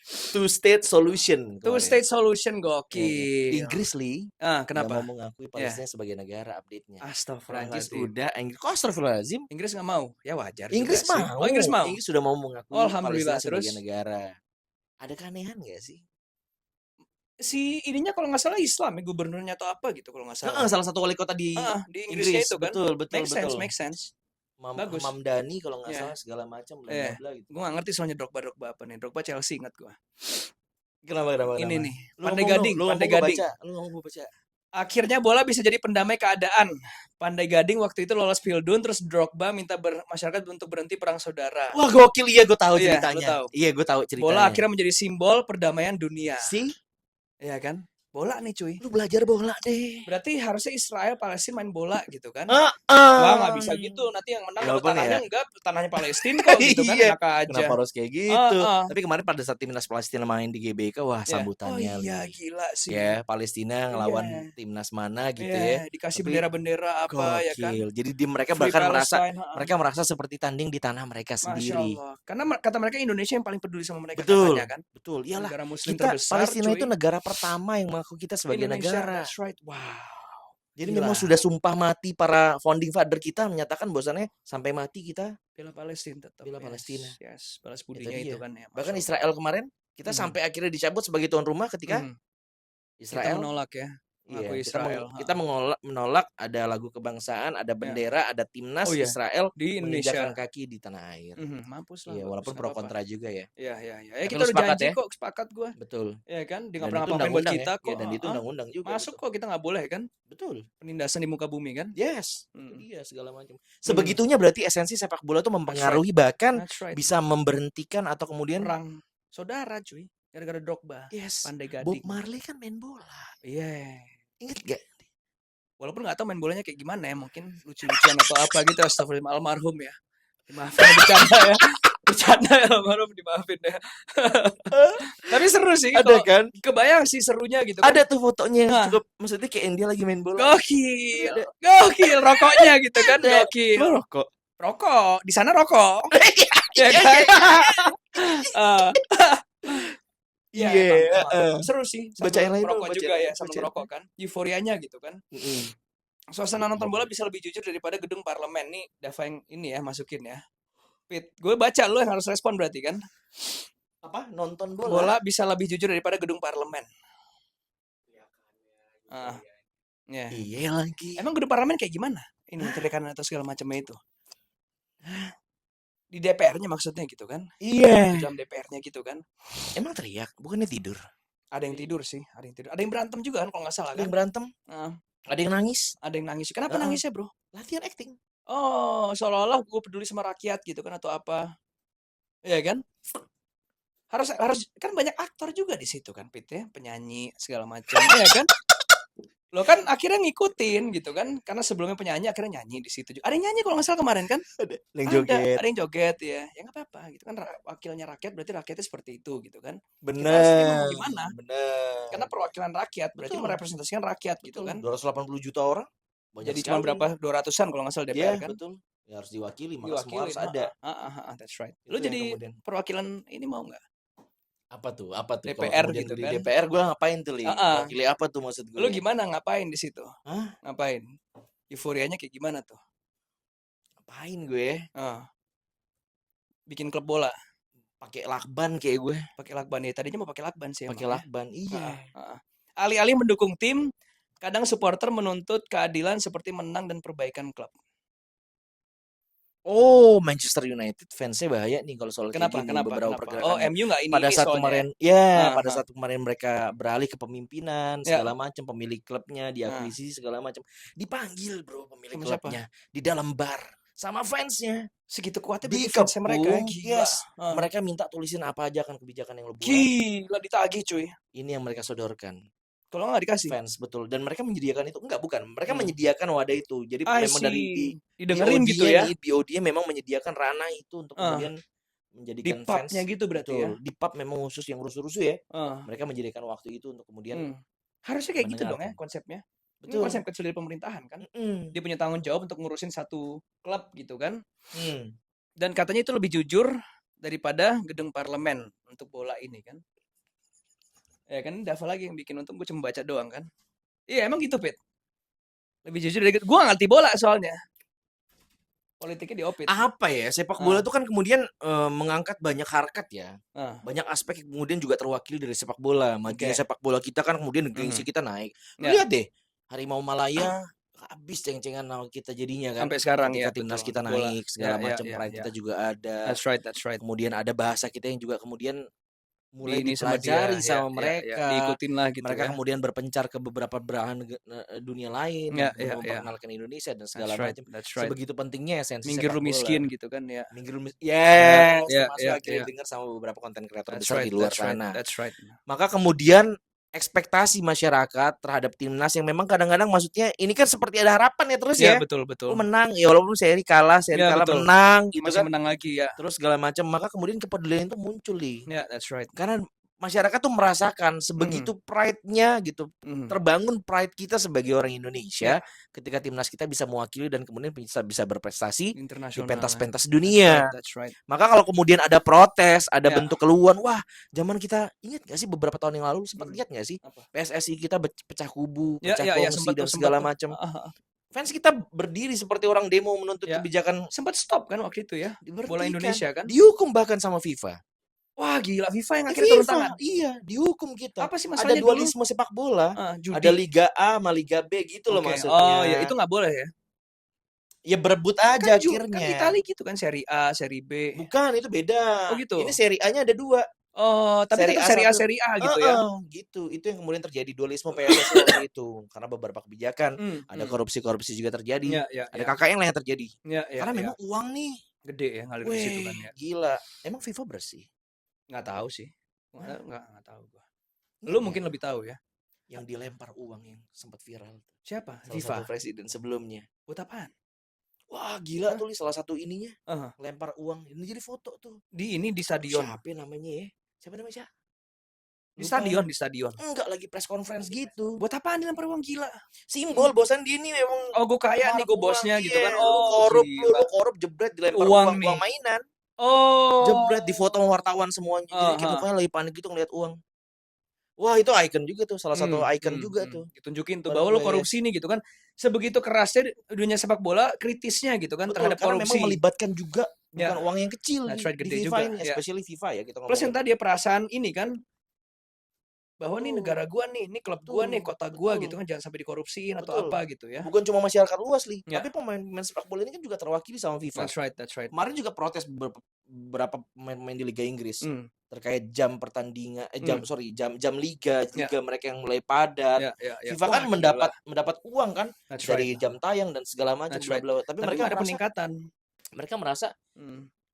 S1: Two-state solution.
S2: Two-state solution gokil.
S1: Inggris, Li.
S2: Kenapa?
S1: Gak mau mengakui Palestina sebagai negara update-nya.
S2: Astagfirullahaladzim.
S1: Prancis udah, Kok astagfirullahaladzim?
S2: Inggris nggak mau? Ya wajar.
S1: Inggris mau.
S2: Inggris mau.
S1: Inggris sudah mau mengakui
S2: Alhamdulillah,
S1: Palestina sebagai negara. Ada keanehan gak sih?
S2: Si ininya kalau nggak salah Islam ya, gubernurnya atau apa gitu kalau nggak salah.
S1: Salah satu wali kota di
S2: Inggrisnya itu kan.
S1: Betul.
S2: Make sense.
S1: Bagus. Mamdani kalau nggak salah segala macam bla bla gitu.
S2: Gue nggak ngerti soalnya Drogba apa nih. Drogba Chelsea ingat gue.
S1: Kenapa?
S2: Ini nih. Pandai Gading.
S1: Lu ngomong baca.
S2: Akhirnya bola bisa jadi pendamai keadaan. Pandai Gading waktu itu lolos Pildun, terus Drogba minta masyarakat untuk berhenti perang saudara.
S1: Wah gokil, iya gue tahu ceritanya.
S2: Iya
S1: gue tahu ceritanya.
S2: Bola akhirnya menjadi simbol perdamaian dunia. Iya kan? Bola nih cuy.
S1: Lu belajar bola deh.
S2: Berarti harusnya Israel Palestina main bola gitu kan? Wah nggak bisa gitu. Nanti yang menang tanahnya enggak, tanahnya Palestina kok gitu kan? Enak aja.
S1: Kenapa harus kayak gitu? Tapi kemarin pada saat timnas Palestina main di GBK, wah sambutannya.
S2: Oh iya gila sih.
S1: Ya Palestina ngelawan timnas mana gitu ya.
S2: Dikasih bendera-bendera apa ya kan?
S1: Jadi mereka bahkan merasa seperti tanding di tanah mereka sendiri.
S2: Masya Allah. Karena kata mereka Indonesia yang paling peduli sama mereka.
S1: Betul,
S2: katanya kan?
S1: Betul. Iyalah.
S2: Negara Muslim
S1: kita
S2: terbesar,
S1: Palestina itu negara pertama yang mengaku kita sebagai
S2: Indonesia,
S1: negara.
S2: That's right. Wow.
S1: Jadi memang sudah sumpah mati para founding father kita menyatakan bahwasannya sampai mati kita
S2: bela Palestina tetap.
S1: Bela Palestina.
S2: Yes, balas budinya itu kan ya.
S1: Bahkan Israel kemarin kita sampai akhirnya dicabut sebagai tuan rumah ketika Israel
S2: kita menolak ya. Israel.
S1: Kita menolak ada lagu kebangsaan, ada bendera, ada timnas Israel
S2: di Indonesia,
S1: kaki di tanah air.
S2: Mampus lah.
S1: Iya, walaupun pro kontra juga ya.
S2: Iya. Kita udah janji kok, sepakat gue.
S1: Betul.
S2: Iya kan, dia nggak pernah ngapain buat kita kok.
S1: Dan itu undang-undang juga.
S2: Masuk kok, kita nggak boleh kan?
S1: Betul.
S2: Penindasan di muka bumi kan?
S1: Yes. Iya segala macam. Sebegitunya berarti esensi sepak bola itu mempengaruhi bahkan bisa memberhentikan atau kemudian
S2: perang saudara cuy. Gara-gara Drogba.
S1: Yes.
S2: Pandai Gading.
S1: Bob Marley kan main bola.
S2: Iya.
S1: Ingat gak?
S2: Walaupun nggak tahu main bolanya kayak gimana ya, mungkin lucu-lucuan atau apa gitu. Astagfirullah, almarhum ya. Dimaafin bercanda ya. Bercanda ya, almarhum dimaafin ya. Tapi seru sih.
S1: Ada kan?
S2: Kebayang sih serunya gitu kan.
S1: Ada tuh fotonya. Cukup, maksudnya kayak dia lagi main bola.
S2: Gokil. Rokoknya gitu kan. Gokil. Rokok. Di sana rokok. Ya kan?
S1: Iya,
S2: seru sih.
S1: Bacain lagi
S2: rokok juga ya, sama ngerokok kan. Euforianya gitu kan. Suasana nonton bola bisa lebih jujur daripada gedung parlemen. Nih Dava yang ini ya, masukin ya. Pit, gue baca, lo yang harus respon berarti kan.
S1: Apa? Nonton bola?
S2: Bola bisa lebih jujur daripada gedung parlemen.
S1: Iya lagi.
S2: Emang gedung parlemen kayak gimana? Ini teriakan atau segala macamnya itu. Di DPR-nya maksudnya gitu kan?
S1: Iya.
S2: Di dalam DPR-nya gitu kan?
S1: Emang teriak, bukannya tidur?
S2: Ada yang tidur sih, ada yang berantem juga kan kalau nggak salah kan?
S1: Ada yang berantem? Ada yang nangis?
S2: Ada yang nangis. Kenapa nangisnya bro?
S1: Latihan acting.
S2: Oh, seolah-olah gue peduli sama rakyat gitu kan atau apa? Iya kan? Harus kan banyak aktor juga di situ kan, Pit ya, penyanyi segala macam, ya kan? Lo kan akhirnya ngikutin gitu kan, karena sebelumnya penyanyi akhirnya nyanyi di situ juga. Ada yang nyanyi kalau nggak salah kemarin kan?
S1: Ada yang
S2: joget ya. Ya nggak apa-apa gitu kan, wakilnya rakyat berarti rakyatnya seperti itu gitu kan.
S1: Benar.
S2: Gimana?
S1: Benar.
S2: Karena perwakilan rakyat berarti merepresentasikan rakyat gitu kan.
S1: 280 juta orang.
S2: Jadi cuma berapa? 200-an kalau nggak salah DPR kan?
S1: Betul. Ya harus diwakili, maka semua harus ada.
S2: That's right. Lu jadi perwakilan ini mau nggak?
S1: Apa tuh
S2: DPR gitu kan?
S1: Di DPR gue ngapain tuh, Li? Wakili apa tuh maksud gue?
S2: Lu gimana ngapain di situ? Ngapain? Euforianya kayak gimana tuh?
S1: Ngapain gue?
S2: Bikin klub bola.
S1: Pakai lakban kayak gue.
S2: Pakai lakban ya. Tadinya mau pakai lakban sih.
S1: Pakai lakban, iya.
S2: Alih-alih mendukung tim, kadang supporter menuntut keadilan seperti menang dan perbaikan klub.
S1: Oh, Manchester United fansnya bahaya nih kalau soal
S2: kenapa?
S1: beberapa pergerakan.
S2: Oh, MU nggak ini.
S1: Pada saat kemarin, pada saat kemarin mereka beralih ke pemimpinan segala macam, pemilik klubnya diakuisisi segala macam, dipanggil bro pemilik klubnya di dalam bar sama fansnya.
S2: Segitu kuatnya bagi fansnya mereka. Gila.
S1: Yes. Mereka minta tulisin apa aja kan kebijakan yang lo buat.
S2: Gila, ditagih cuy.
S1: Ini yang mereka sodorkan.
S2: Kalau nggak dikasih
S1: fans, betul. Dan mereka menyediakan itu. Bukan. Mereka menyediakan wadah itu. Jadi memang dari
S2: didengerin gitu ya.
S1: BOD memang menyediakan ranah itu untuk kemudian menjadikan
S2: di pubnya gitu berarti
S1: betul.
S2: Ya.
S1: Di pub memang khusus yang rusuh-rusuh ya. Mereka menyediakan waktu itu untuk kemudian
S2: harusnya kayak gitu dong ya konsepnya. Betul. Ini konsep kecil dari pemerintahan kan. Dia punya tanggung jawab untuk ngurusin satu klub gitu kan. Dan katanya itu lebih jujur daripada gedung parlemen untuk bola ini kan. Ya kan, Dava lagi yang bikin, untung gue cuma baca doang kan. Iya emang gitu Pit. Lebih jujur dari gue gak ngerti bola soalnya. Politiknya diopit.
S1: Apa ya, sepak bola itu kan kemudian mengangkat banyak harkat ya. Banyak aspek yang kemudian juga terwakili dari sepak bola. Majunya sepak bola kita kan kemudian gengsi kita naik. Lihat deh, Harimau Malaya habis ceng-cengan nama kita jadinya kan.
S2: Sampai sekarang
S1: ketika timnas kita naik segala macam pride kita juga ada.
S2: That's right.
S1: Kemudian ada bahasa kita yang juga kemudian mulai dipelajari sama mereka,
S2: diikutin lah gitu.
S1: Mereka kemudian berpencar ke beberapa belahan dunia lain, memperkenalkan Indonesia dan segala macam. Sebegitu pentingnya esensi
S2: Minggir lu miskin gitu kan ya.
S1: Minggir lu miskin. Termasuk akhirnya dengar sama beberapa konten kreator besar di luar sana. Maka kemudian ekspektasi masyarakat terhadap timnas yang memang kadang-kadang maksudnya ini kan seperti ada harapan ya terus ya.
S2: Betul.
S1: Menang ya walaupun seri kalah menang gitu
S2: masih
S1: kan.
S2: Menang lagi ya.
S1: Terus segala macam, maka kemudian kepedulian itu muncul nih.
S2: That's right.
S1: Karena masyarakat tuh merasakan sebegitu pride-nya gitu. Terbangun pride kita sebagai orang Indonesia ketika timnas kita bisa mewakili dan kemudian bisa berprestasi di pentas-pentas dunia.
S2: That's right.
S1: Maka kalau kemudian ada protes, ada bentuk keluhan, wah, zaman kita ingat gak sih beberapa tahun yang lalu sempat lihat gak sih PSSI kita pecah kubu, pecah kongsi dan segala macam. Fans kita berdiri seperti orang demo menuntut kebijakan.
S2: Sempat stop kan waktu itu ya. Bola Indonesia kan.
S1: Dihukum bahkan sama FIFA.
S2: Wah gila, FIFA yang akhirnya turun tangan.
S1: Iya, dihukum kita.
S2: Apa sih masalahnya?
S1: Ada dualisme sepak bola. Ada Liga A sama Liga B gitu loh maksudnya.
S2: Oh ya, itu nggak boleh ya?
S1: Ya berebut aja akhirnya.
S2: Kan Italia gitu kan, seri A, seri B.
S1: Bukan, itu beda.
S2: Oh gitu.
S1: Ini seri A-nya ada 2.
S2: Oh, tapi itu seri A gitu ya.
S1: Gitu. Itu yang kemudian terjadi dualisme PSSI waktu itu. Karena beberapa kebijakan, ada korupsi juga terjadi. Ada KKN lah yang terjadi. Karena memang uang nih
S2: gede ya ngalir di situ kan ya.
S1: Gila. Emang FIFA bersih?
S2: Nggak tahu sih. Nggak tahu gua. Lu mungkin lebih tahu ya.
S1: Yang dilempar uang yang sempat viral.
S2: Siapa?
S1: FIFA. Presiden sebelumnya.
S2: Buat apaan?
S1: Wah gila tuh salah satu ininya. Lempar uang. Ini jadi foto tuh.
S2: Di stadion.
S1: Siapa namanya ya? Siapa namanya?
S2: Di stadion.
S1: Enggak, lagi press conference gitu.
S2: Buat apaan dilempar uang gila?
S1: Simbol bosan dia nih memang.
S2: Oh gue kaya nih, gue bosnya gitu kan.
S1: Oh korup jebret dilempar uang mainan.
S2: Oh.
S1: Jebret di foto wartawan semuanya. Jadi kayak mukanya lagi panik gitu ngeliat uang. Wah itu icon juga tuh, salah satu icon juga tuh.
S2: Ditunjukin tuh bahwa lo korupsi nih gitu kan. Sebegitu kerasnya dunia sepak bola kritisnya gitu kan. Betul, terhadap korupsi.
S1: Karena memang melibatkan juga bukan uang yang kecil
S2: di
S1: FIFA
S2: juga.
S1: Ini, especially FIFA ya kita ngomong.
S2: Plus yang tadi perasaan ini kan, bahwa nih negara gua nih, ini klub gua nih, kota gua gitu kan, jangan sampai dikorupsiin atau apa gitu ya.
S1: Bukan cuma masyarakat luas nih, tapi pemain sepak bola ini kan juga terwakili sama FIFA.
S2: That's right.
S1: Kemarin juga protes beberapa pemain di Liga Inggris terkait jam pertandingan, jam liga mereka yang mulai padat. FIFA kan mendapat uang kan dari jam tayang dan segala macam. Tapi mereka
S2: ada peningkatan.
S1: Mereka merasa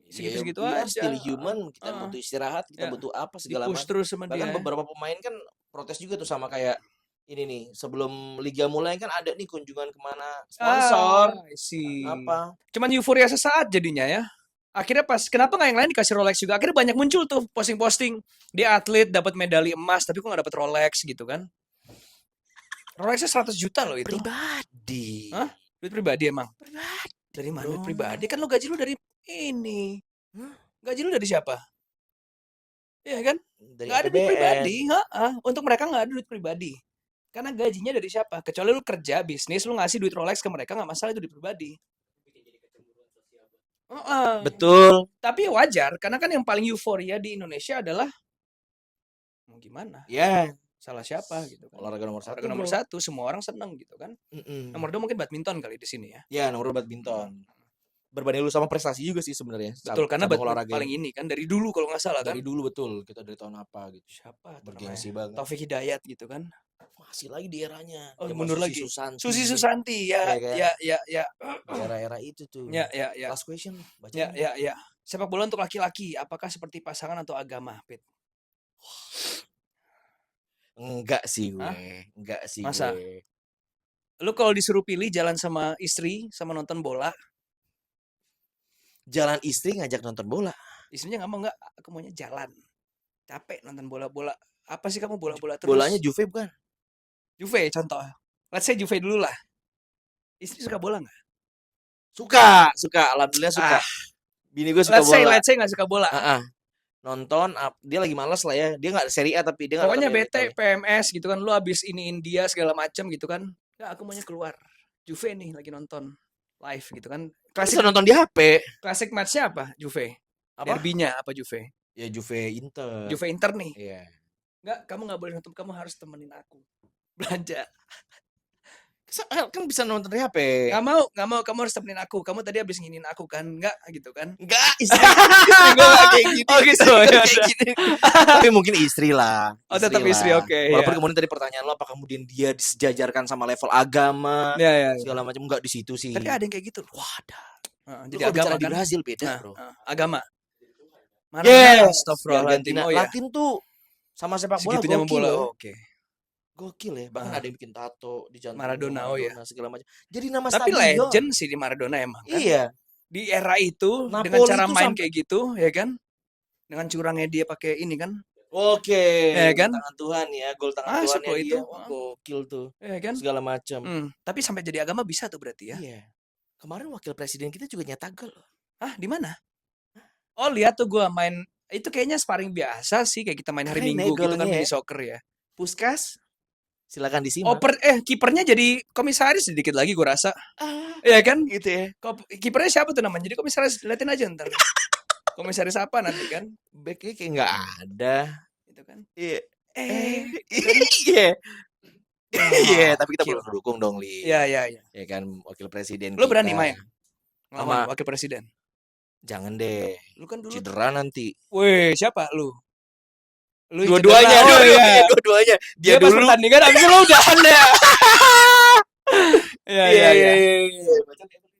S2: segitu aja.
S1: Still human, kita butuh istirahat, kita butuh apa segala macam.
S2: Terus sama
S1: bahkan beberapa pemain kan protes juga tuh sama kayak ini nih, sebelum liga mulai kan ada nih kunjungan kemana sponsor. Apa?
S2: Cuman euforia sesaat jadinya ya. Akhirnya kenapa nggak yang lain dikasih Rolex juga? Akhirnya banyak muncul tuh posting-posting dia atlet dapat medali emas tapi kok nggak dapat Rolex gitu kan? Rolexnya 100 juta loh itu.
S1: Pribadi.
S2: Hah? Duit pribadi emang?
S1: Pribadi.
S2: Dari mana duit pribadi? Kan lo gaji lo dari ini. Gaji lu dari siapa? Iya kan? Nggak ada duit pribadi. Untuk mereka nggak ada duit pribadi. Karena gajinya dari siapa? Kecuali lu kerja, bisnis, lu ngasih duit Rolex ke mereka, nggak masalah, itu duit pribadi.
S1: Betul.
S2: Tapi wajar, karena kan yang paling euforia di Indonesia adalah mau gimana?
S1: Ya.
S2: Salah siapa gitu kan?
S1: Olahraga nomor 1.
S2: Olahraga nomor 1, semua orang seneng gitu kan? Nomor 2 mungkin badminton kali di sini ya?
S1: Ya, nomor 2 badminton. Berbanding lu sama prestasi juga sih sebenarnya.
S2: Betul, karena olahraga paling ini kan dari dulu kalau nggak salah kan.
S1: Dari dulu betul. Kita dari tahun apa gitu.
S2: Siapa?
S1: Bergengsi banget.
S2: Taufik Hidayat gitu kan.
S1: masih lagi di eranya.
S2: Oh,
S1: Zaman
S2: mundur
S1: Susi
S2: lagi.
S1: Susanti.
S2: Susi Susanti ya,
S1: kan?
S2: ya.
S1: Di era-era itu tuh.
S2: Ya.
S1: Last question, baca.
S2: Ya. Sepak bola untuk laki-laki, apakah seperti pasangan atau agama, Pit?
S1: Enggak sih gue.
S2: Masa? Lu kalau disuruh pilih jalan sama istri sama nonton bola,
S1: jalan istri ngajak nonton bola.
S2: Istrinya nggak mau, nggak, aku maunya jalan. Capek nonton bola-bola. Apa sih kamu bola-bola terus?
S1: Bolanya Juve bukan?
S2: Juve contoh. Let's say Juve dulu lah. Istri suka bola nggak?
S1: Suka. Alhamdulillah suka. Bini gue suka bola.
S2: Let's say nggak suka bola.
S1: Nonton, dia lagi malas lah ya. Dia nggak Serie A tapi dia
S2: pokoknya bete PMS gitu kan. Lu abis iniin dia segala macam gitu kan. Nggak, aku maunya keluar. Juve nih lagi nonton live gitu kan.
S1: Klasik nonton di HP.
S2: Klasik matchnya apa? Juve. Derbynya apa Juve?
S1: Ya Juve Inter.
S2: Juve Inter nih.
S1: Iya.
S2: Nggak, kamu nggak boleh nonton. Kamu harus temenin aku belanja.
S1: Kan bisa nonton di HP.
S2: Nggak mau. Kamu harus temenin aku. Kamu tadi habis nginin aku kan? Nggak gitu kan?
S1: Nggak, istri gue kayak gini.
S2: Oh gitu.
S1: Kayak gini. Tapi mungkin istri lah.
S2: Oh tetap istri, oke.
S1: Walaupun kemudian tadi pertanyaan lo, apakah kemudian dia disejajarkan sama level agama, segala macam, nggak di situ sih.
S2: Tapi ada yang kayak gitu.
S1: Wah ada.
S2: Jadi agama
S1: di Brazil beda bro.
S2: Agama.
S1: Argentina. Latin tuh sama sepak bola gokil loh.
S2: Oke.
S1: Gokil ya, bahkan ada yang bikin tato di jantung
S2: Maradona,
S1: segala macam. Jadi nama
S2: tapi
S1: stadion.
S2: Legend sih di Maradona emang kan.
S1: Iya.
S2: Di era itu Napoli dengan cara main kayak gitu, ya kan? Dengan curangnya dia pakai ini kan.
S1: Oke.
S2: Ya kan?
S1: Tangan Tuhan ya, gol tangan Tuhan
S2: itu.
S1: Gokil tuh.
S2: Ya kan?
S1: Segala macam.
S2: Tapi sampai jadi agama bisa tuh berarti ya.
S1: Iya. Kemarin wakil presiden kita juga nyetak gol.
S2: Di mana? Oh, lihat tuh gua main itu kayaknya sparring biasa sih, kayak kita main hari Minggu gitu kan di soccer ya.
S1: Puskas. Silakan disimak.
S2: Kipernya jadi komisaris sedikit lagi gue rasa. Iya kan?
S1: Gitu ya.
S2: Kipernya siapa tuh namanya? Jadi komisaris, liatin aja ntar. Komisaris apa nanti kan?
S1: Backnya kayak nggak ada.
S2: Gitu kan?
S1: Iya. Iya. Tapi kita perlu dukung dong, Li.
S2: Iya.
S1: Ya kan, wakil presiden.
S2: Lu berani main ngelawan wakil presiden?
S1: Jangan deh.
S2: Lu kan dulu
S1: cedera nanti.
S2: Weh, siapa lu?
S1: Dua-duanya. Dua-duanya.
S2: Dia dulu pertandingan abis itu lu udahan deh. Iya.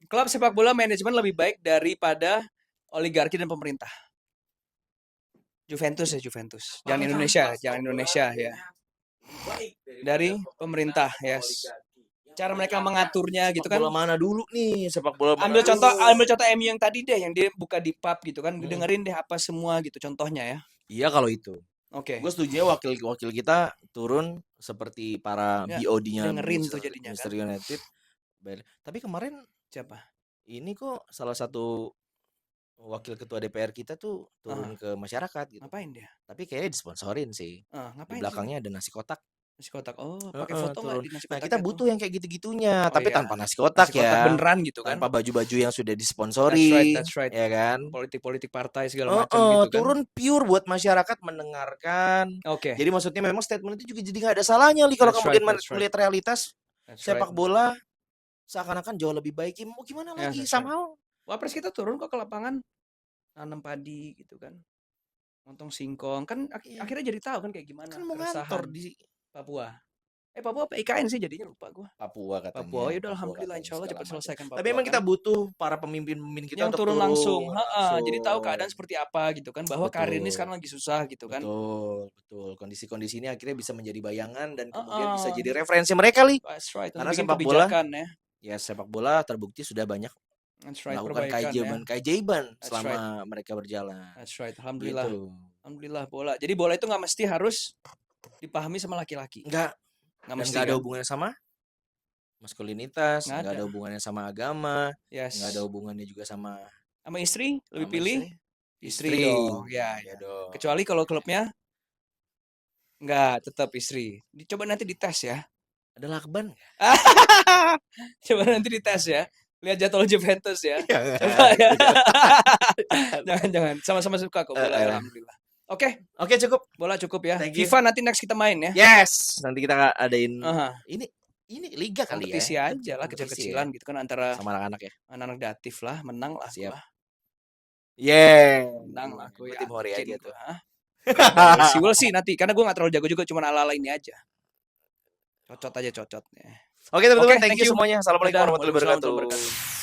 S2: Klub sepak bola manajemen lebih baik daripada oligarki dan pemerintah. Juventus. Jangan Indonesia ya. Dari pemerintah, yes. Cara mereka mengaturnya gitu kan.
S1: Bola mana dulu nih sepak bola?
S2: Ambil contoh MU yang tadi deh, yang dia buka di pub gitu kan. Dengerin deh apa semua gitu contohnya ya.
S1: Iya kalau itu.
S2: Oke.
S1: Gue setuju wakil kita turun seperti para BOD-nya
S2: dengerin tuh jadinya
S1: Manchester United. Tapi kemarin
S2: siapa?
S1: Ini kok salah satu wakil ketua DPR kita tuh turun ke masyarakat gitu.
S2: Ngapain dia?
S1: Tapi kayaknya disponsorin sih.
S2: Ngapain?
S1: Di belakangnya ada nasi kotak.
S2: Oh, pakai foto nggak di nasi kotak?
S1: Nah, kita butuh yang kayak gitu-gitunya, tapi tanpa nasi kotak ya.
S2: Kotak beneran gitu kan.
S1: Tanpa baju-baju yang sudah disponsori.
S2: That's right.
S1: Ya kan?
S2: Politik partai segala macam gitu kan.
S1: Turun pure buat masyarakat mendengarkan.
S2: Oke.
S1: Jadi maksudnya memang statement itu juga jadi nggak ada salahnya Li, kalau kemudian melihat realitas sepak bola seakan-akan jauh lebih baik. Mau gimana lagi? Somehow
S2: Wapres kita turun kok ke lapangan nanam padi gitu kan. Montong singkong kan akhirnya jadi tahu kan kayak gimana.
S1: Kan mau ngantor di
S2: Papua. Papua apa IKN sih jadinya, lupa gue.
S1: Papua katanya.
S2: Papua ya udah, alhamdulillah insyaallah cepat selesaikan Papua.
S1: Tapi memang kita butuh para pemimpin kita
S2: yang turun langsung. Jadi tahu keadaan seperti apa gitu kan, bahwa karir ini sekarang lagi susah gitu kan.
S1: Betul. Kondisi-kondisi ini akhirnya bisa menjadi bayangan dan kemudian bisa jadi referensi mereka Li.
S2: That's right.
S1: Karena sepak bola ya sepak bola terbukti sudah banyak melakukan keajaiban selama mereka berjalan.
S2: That's right. Alhamdulillah. Gitu. Alhamdulillah bola. Jadi bola itu nggak mesti harus dipahami sama laki-laki.
S1: Nggak
S2: mesti
S1: ada hubungannya sama maskulinitas, nggak ada hubungannya sama agama, nggak ada hubungannya juga sama
S2: istri. Lebih pilih istri dong. Ya dong. Kecuali kalau klubnya nggak, tetap istri. Coba nanti dites ya.
S1: Ada lakban nggak?
S2: Coba nanti dites ya. Lihat jadwal Juventus ya. Jangan. Sama-sama suka kok bola. Alhamdulillah. Oke,
S1: cukup.
S2: Bola cukup ya. FIFA nanti next kita main ya.
S1: Yes, nanti kita adain ini liga kali
S2: kompetisi
S1: ya.
S2: Kompetisi aja lah, kecil-kecilan gitu kan antara
S1: sama anak-anak ya.
S2: Anak-anak datif lah, menang lah.
S1: Siap.
S2: Menang lah aku ya.
S1: Tim Hori aja tuh.
S2: We'll see nanti karena gue nggak terlalu jago juga, cuma ala-ala ini aja. Cocot aja cocot ya.
S1: Oke teman-teman,
S2: Oke,
S1: thank you semuanya. Assalamualaikum
S2: Dadah,
S1: warahmatullahi
S2: waalaikumsalam warahmatullahi
S1: wabarakatuh.
S2: wabarakatuh.